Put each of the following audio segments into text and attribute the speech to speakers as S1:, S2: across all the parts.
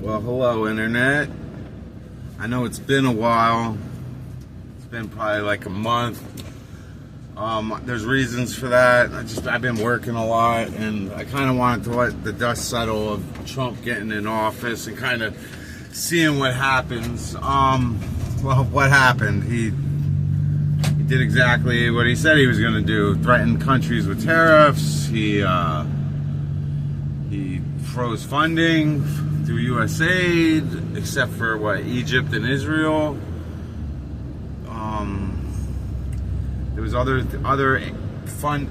S1: Well, hello, Internet. I know it's been a while. It's been probably like a month. There's reasons for that. I've been working a lot, and I kind of wanted to let the dust settle of Trump getting in office and kind of seeing what happens. Well, what happened? He did exactly what he said he was going to do. Threatened countries with tariffs. He froze funding through USAID, except for Egypt and Israel. There was other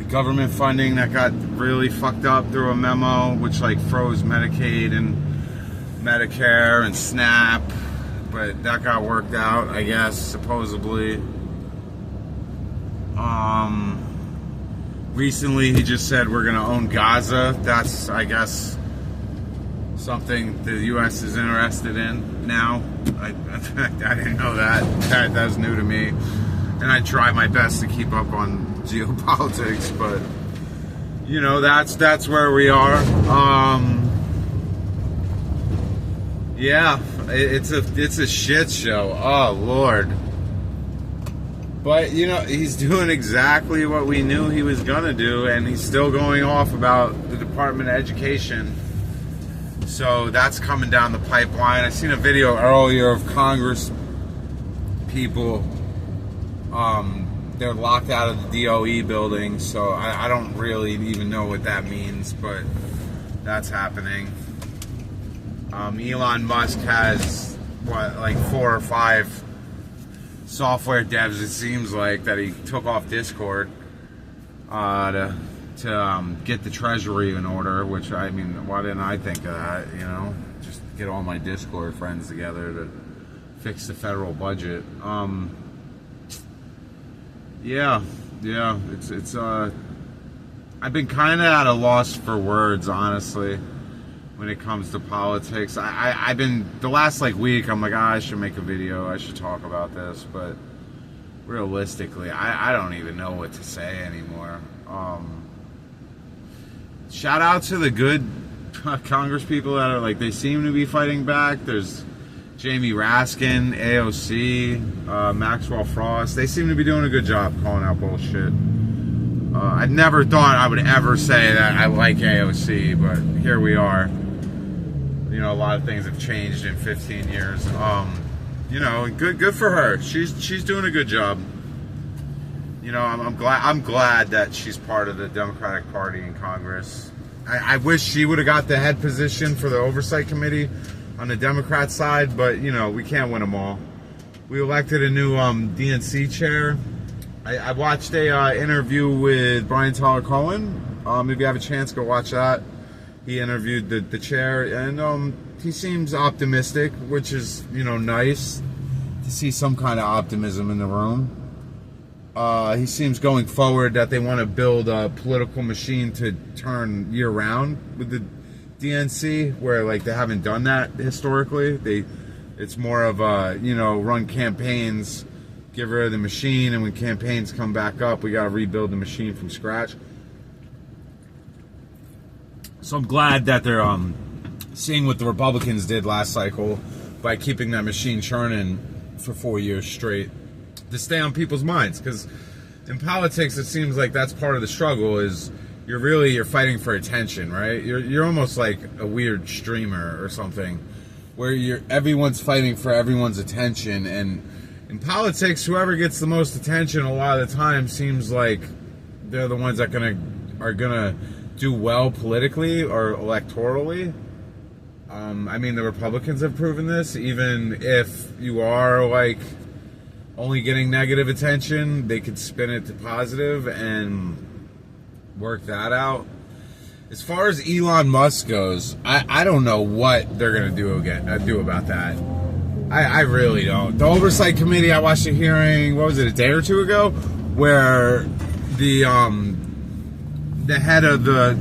S1: government funding that got really fucked up through a memo, which froze Medicaid and Medicare and SNAP, but that got worked out, I guess, supposedly. Recently he just said we're gonna own Gaza. That's, I guess, something the U.S. is interested in now. I didn't know that. That was new to me. And I try my best to keep up on geopolitics, but that's where we are. Yeah, it's a shit show. Oh Lord. But he's doing exactly what we knew he was gonna do, and he's still going off about the Department of Education. So that's coming down the pipeline. I seen a video earlier of Congress people. They're locked out of the DOE building, so I don't really even know what that means, but that's happening. Elon Musk has 4 or 5 software devs, it seems like, that he took off Discord to get the treasury in order, which, I mean, why didn't I think of that, just get all my Discord friends together to fix the federal budget. Yeah, it's I've been kind of at a loss for words, honestly, when it comes to politics. I've been, the last week, I'm I should make a video, I should talk about this, but realistically, I don't even know what to say anymore. Shout out to the good Congress people that are they seem to be fighting back. There's Jamie Raskin, AOC, Maxwell Frost. They seem to be doing a good job calling out bullshit. I never thought I would ever say that I like AOC, but here we are. A lot of things have changed in 15 years. Good for her. She's doing a good job. I'm glad that she's part of the Democratic Party in Congress. I wish she would have got the head position for the Oversight Committee on the Democrat side, but we can't win them all. We elected a new DNC chair. I watched a interview with Brian Tyler Cohen. If you have a chance, go watch that. He interviewed the chair, and he seems optimistic, which is nice to see some kind of optimism in the room. He seems going forward that they want to build a political machine to turn year round with the DNC, where they haven't done that historically. It's more of a run campaigns, get rid of the machine, and when campaigns come back up, we got to rebuild the machine from scratch. So I'm glad that they're seeing what the Republicans did last cycle by keeping that machine churning for 4 years straight to stay on people's minds, because in politics it seems like that's part of the struggle. Is you're fighting for attention, right? You're almost like a weird streamer or something, where everyone's fighting for everyone's attention. And in politics, whoever gets the most attention a lot of the time seems like they're the ones that are gonna do well politically or electorally. The Republicans have proven this. Even if you are only getting negative attention, they could spin it to positive and work that out. As far as Elon Musk goes, I don't know what they're gonna do about that. I really don't. The Oversight Committee, I watched a hearing, what was it, a day or two ago, where the head of the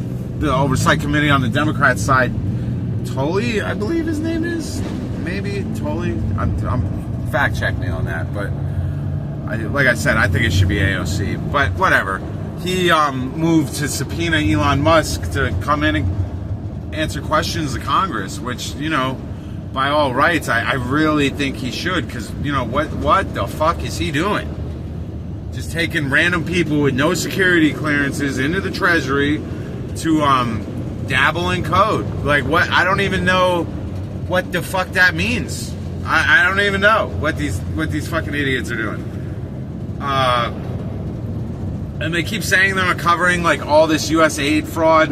S1: Oversight Committee on the Democrat side, Tully, I believe his name is, maybe Tully. I'm fact check me on that, but like I said, I think it should be AOC. But whatever. He moved to subpoena Elon Musk to come in and answer questions to Congress, which by all rights, I really think he should, because, you know, what the fuck is he doing? Just taking random people with no security clearances into the Treasury to dabble in code. Like, what? I don't even know what the fuck that means. I don't even know what these fucking idiots are doing. And they keep saying they're uncovering like all this U.S. aid fraud,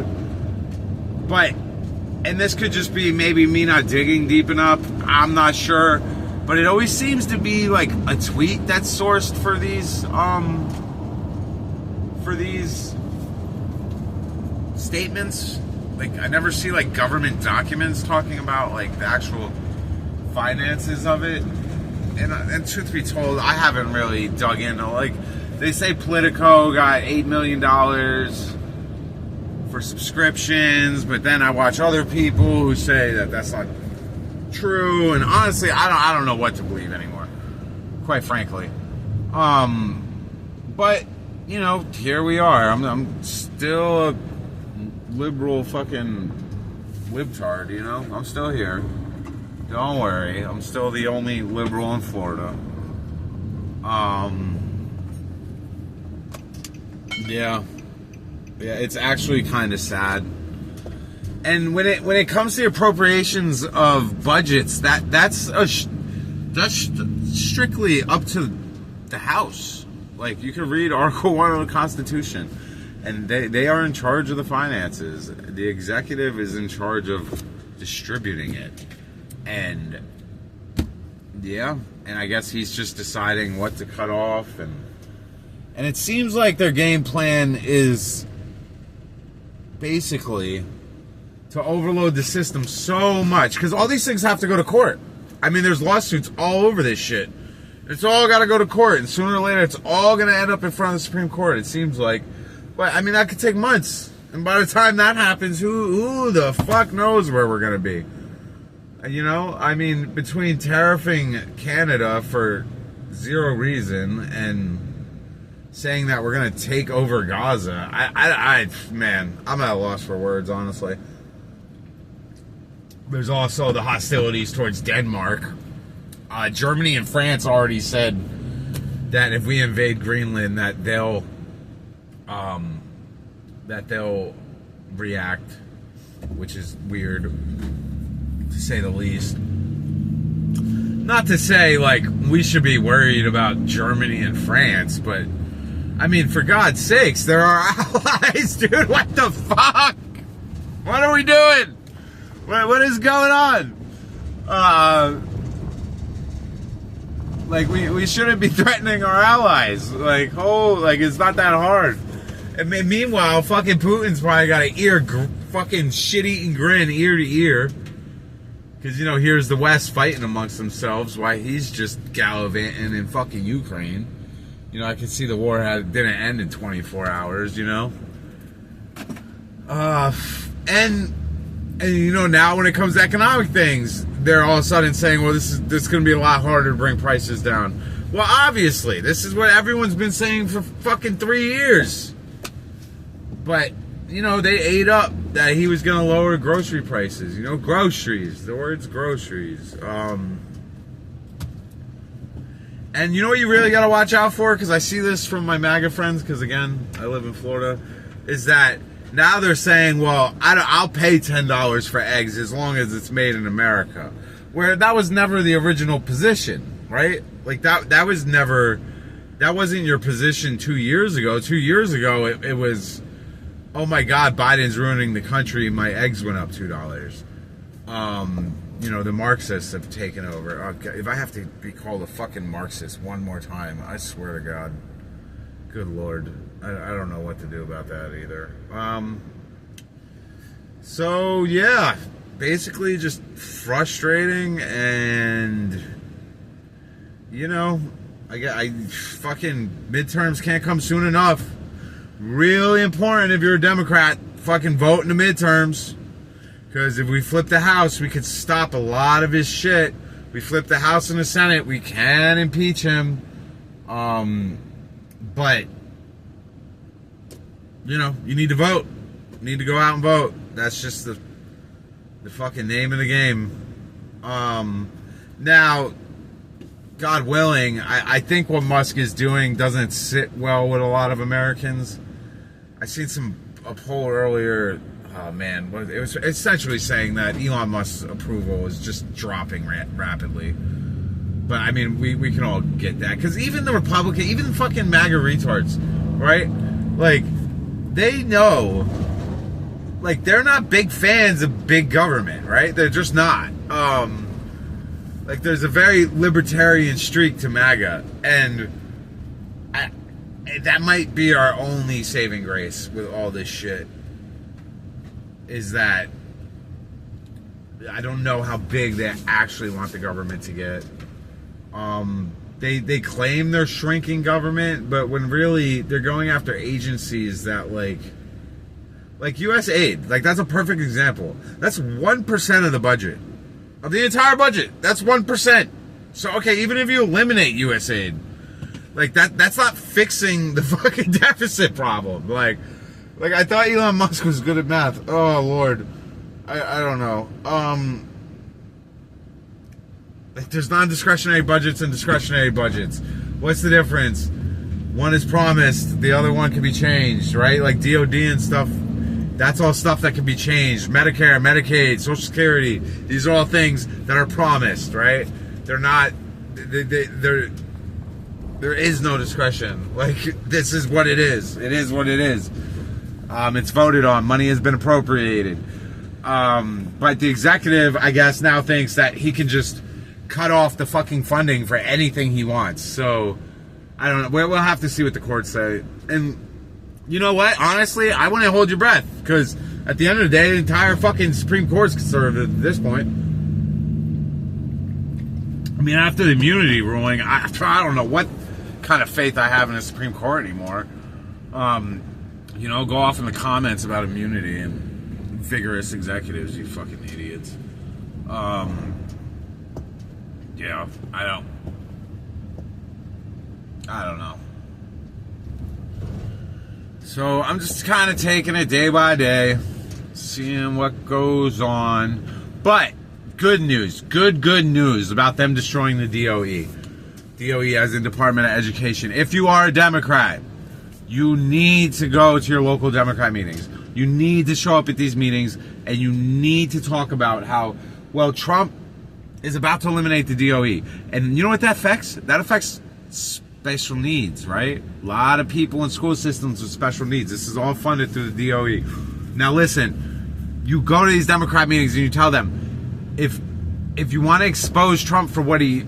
S1: and this could just be maybe me not digging deep enough. I'm not sure, but it always seems to be like a tweet that's sourced for these statements. Like, I never see like government documents talking about like the actual finances of it. And truth be told, I haven't really dug into, like, they say Politico got $8 million for subscriptions, but then I watch other people who say that that's not true, and honestly, I don't know what to believe anymore, quite frankly. But, you know, here we are. I'm still a liberal fucking libtard, you know? I'm still here. Don't worry, I'm still the only liberal in Florida. Yeah, it's actually kind of sad. And when it comes to appropriations of budgets, that's strictly up to the House. Like, you can read Article 1 of the Constitution, and they are in charge of the finances. The executive is in charge of distributing it. And yeah, and I guess he's just deciding what to cut off, and it seems like their game plan is basically to overload the system so much, because all these things have to go to court. I mean, there's lawsuits all over this shit. It's all got to go to court, and sooner or later it's all going to end up in front of the Supreme Court, it seems like. But I mean, that could take months, and by the time that happens, who the fuck knows where we're going to be? You know, I mean, between tariffing Canada for zero reason and saying that we're going to take over Gaza, man, I'm at a loss for words, honestly. There's also the hostilities towards Denmark. Germany and France already said that if we invade Greenland, that they'll react, which is weird, to say the least. Not to say, like, we should be worried about Germany and France, but, I mean, for God's sakes, they're our allies, dude. What the fuck? What are we doing? What is going on? Like, we shouldn't be threatening our allies. Like, it's not that hard. And meanwhile, fucking Putin's probably got an fucking shit-eating grin ear to ear. Because, you know, here's the West fighting amongst themselves while he's just gallivanting in fucking Ukraine. You know, I can see the war didn't end in 24 hours, you know? And you know, now when it comes to economic things, they're all of a sudden saying, well, this is going to be a lot harder to bring prices down. Well, obviously, this is what everyone's been saying for fucking 3 years. But, you know, they ate up that he was going to lower grocery prices. You know, groceries. The word's groceries. And you know what you really got to watch out for? Because I see this from my MAGA friends, because, again, I live in Florida, is that now they're saying, well, I'll pay $10 for eggs as long as it's made in America. Where that was never the original position, right? Like, that was never... That wasn't your position 2 years ago. 2 years ago, it was... Oh my God, Biden's ruining the country. My eggs went up $2. You know, the Marxists have taken over. If I have to be called a fucking Marxist one more time, I swear to God. Good Lord. I don't know what to do about that either. So, yeah. Basically just frustrating, and, you know, I fucking midterms can't come soon enough. Really important if you're a Democrat, fucking vote in the midterms. Because if we flip the House, we could stop a lot of his shit. We flip the House and the Senate, we can impeach him. But, you know, you need to vote. You need to go out and vote. That's just the fucking name of the game. Now, God willing, I think what Musk is doing doesn't sit well with a lot of Americans. I seen a poll earlier. Oh man, it was essentially saying that Elon Musk's approval is just dropping rapidly. But I mean, we can all get that, because even the Republican, even the fucking MAGA retards, right? Like, they know, like, they're not big fans of big government, right? They're just not. Like, there's a very libertarian streak to MAGA, and that might be our only saving grace with all this shit, is that I don't know how big they actually want the government to get. They claim they're shrinking government, but when really they're going after agencies that like U.S. aid, like, that's a perfect example. That's 1% of the budget, of the entire budget. That's 1%. So okay, even if you eliminate U.S. aid, like, that's not fixing the fucking deficit problem. Like I thought Elon Musk was good at math. Oh Lord, I don't know. Like, there's non-discretionary budgets and discretionary budgets. What's the difference? One is promised, the other one can be changed, right? Like DOD and stuff, that's all stuff that can be changed. Medicare, Medicaid, Social Security, these are all things that are promised, right? They're not, there is no discretion. Like, this is what it is. It is what it is. It's voted on. Money has been appropriated. But the executive, I guess, now thinks that he can just cut off the fucking funding for anything he wants. So, I don't know. We'll have to see what the courts say. And you know what? Honestly, I wouldn't hold your breath, because at the end of the day, the entire fucking Supreme Court's conservative at this point. I mean, after the immunity ruling, I don't know what kind of faith I have in the Supreme Court anymore. You know, go off in the comments about immunity and vigorous executives, you fucking idiots. Yeah, I don't know. So I'm just kind of taking it day by day, seeing what goes on. But good news, good news about them destroying the DOE. DOE as in Department of Education. If you are a Democrat, you need to go to your local Democrat meetings. You need to show up at these meetings, and you need to talk about how, well, Trump is about to eliminate the DOE. And you know what that affects? That affects special needs, right? A lot of people in school systems with special needs. This is all funded through the DOE. Now listen, you go to these Democrat meetings and you tell them, if you want to expose Trump for what he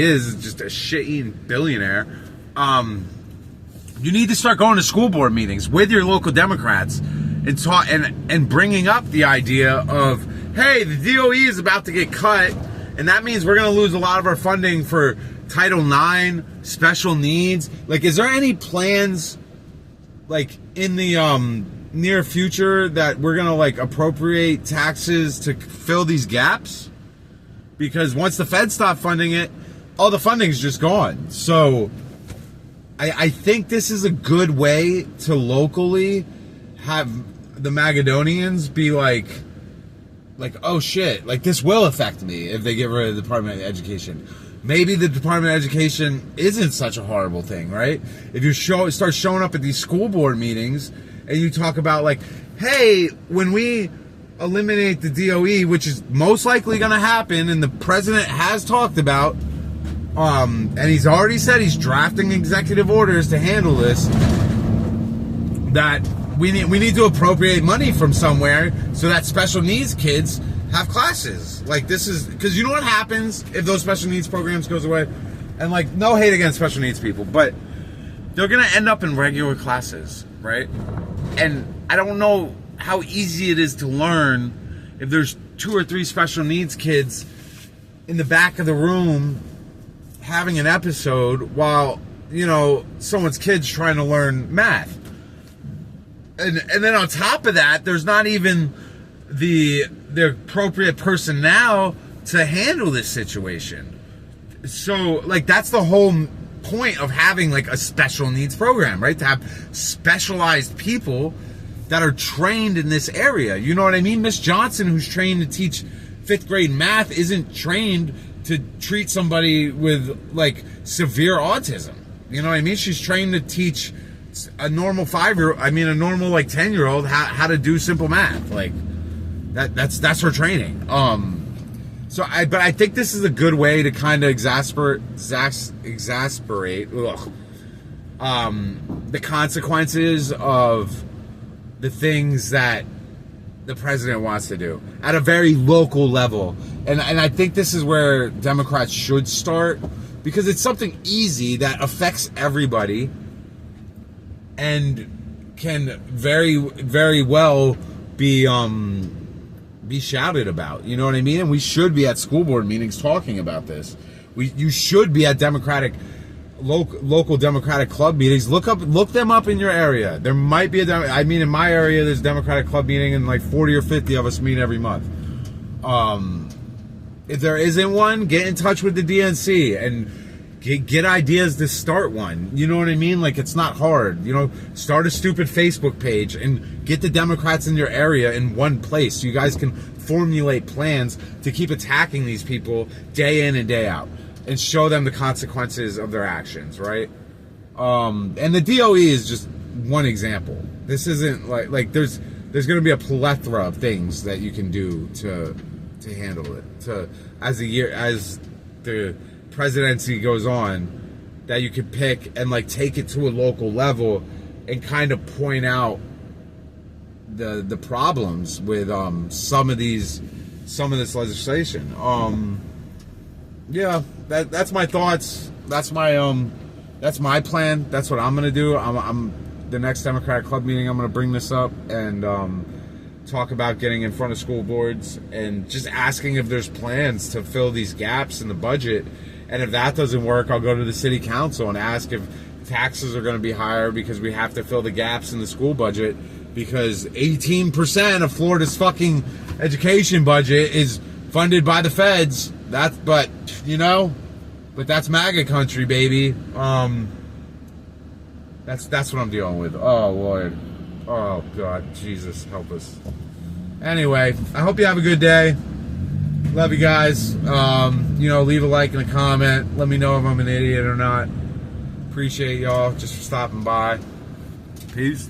S1: is, just a shit-eating billionaire, you need to start going to school board meetings with your local Democrats and talk and bringing up the idea of, hey, the DOE is about to get cut, and that means we're going to lose a lot of our funding for Title IX, special needs. Like, is there any plans, like, in the near future that we're going to, like, appropriate taxes to fill these gaps? Because once the Fed stop funding it, all the funding's just gone. So I think this is a good way to locally have the Magadonians be like, oh shit, like, this will affect me if they get rid of the Department of Education. Maybe the Department of Education isn't such a horrible thing, right? If you start showing up at these school board meetings and you talk about, like, hey, when we eliminate the DOE, which is most likely going to happen, and the president has talked about, and he's already said he's drafting executive orders to handle this, that we need to appropriate money from somewhere so that special needs kids have classes. Like, this is, because you know what happens if those special needs programs goes away? And, like, no hate against special needs people, but they're going to end up in regular classes, right? And I don't know how easy it is to learn if there's 2 or 3 special needs kids in the back of the room having an episode while, you know, someone's kid's trying to learn math. And then on top of that, there's not even the appropriate personnel to handle this situation. So, like, that's the whole point of having, like, a special needs program, right? To have specialized people that are trained in this area. You know what I mean? Miss Johnson, who's trained to teach fifth grade math isn't trained to treat somebody with like severe autism. You know what I mean? She's trained to teach a normal 5-year-old, I mean a normal like 10-year-old how to do simple math. Like that's her training. But I think this is a good way to kind of exasperate the consequences of the things that the president wants to do at a very local level. And I think this is where Democrats should start, because it's something easy that affects everybody and can very, very well be shouted about. You know what I mean? And we should be at school board meetings talking about this. You should be at local Democratic club meetings. Look them up in your area. There might be in my area, there's a Democratic club meeting, and like 40 or 50 of us meet every month. If there isn't one, get in touch with the DNC and get ideas to start one. You know what I mean? Like, it's not hard. You know, start a stupid Facebook page and get the Democrats in your area in one place so you guys can formulate plans to keep attacking these people day in and day out and show them the consequences of their actions, right? And the DOE is just one example. This isn't like there's going to be a plethora of things that you can do to handle it. As the presidency goes on, that you could pick and like take it to a local level and kind of point out the problems with some of this legislation. Yeah, that's my thoughts. That's my plan. That's what I'm gonna do. I'm the next Democratic club meeting. I'm gonna bring this up and talk about getting in front of school boards and just asking if there's plans to fill these gaps in the budget. And if that doesn't work, I'll go to the city council and ask if taxes are going to be higher because we have to fill the gaps in the school budget, because 18% of Florida's fucking education budget is funded by the feds. But that's MAGA country, baby. That's what I'm dealing with. Oh, Lord. Oh, God. Jesus, help us. Anyway, I hope you have a good day. Love you guys. Leave a like and a comment. Let me know if I'm an idiot or not. Appreciate y'all just for stopping by. Peace.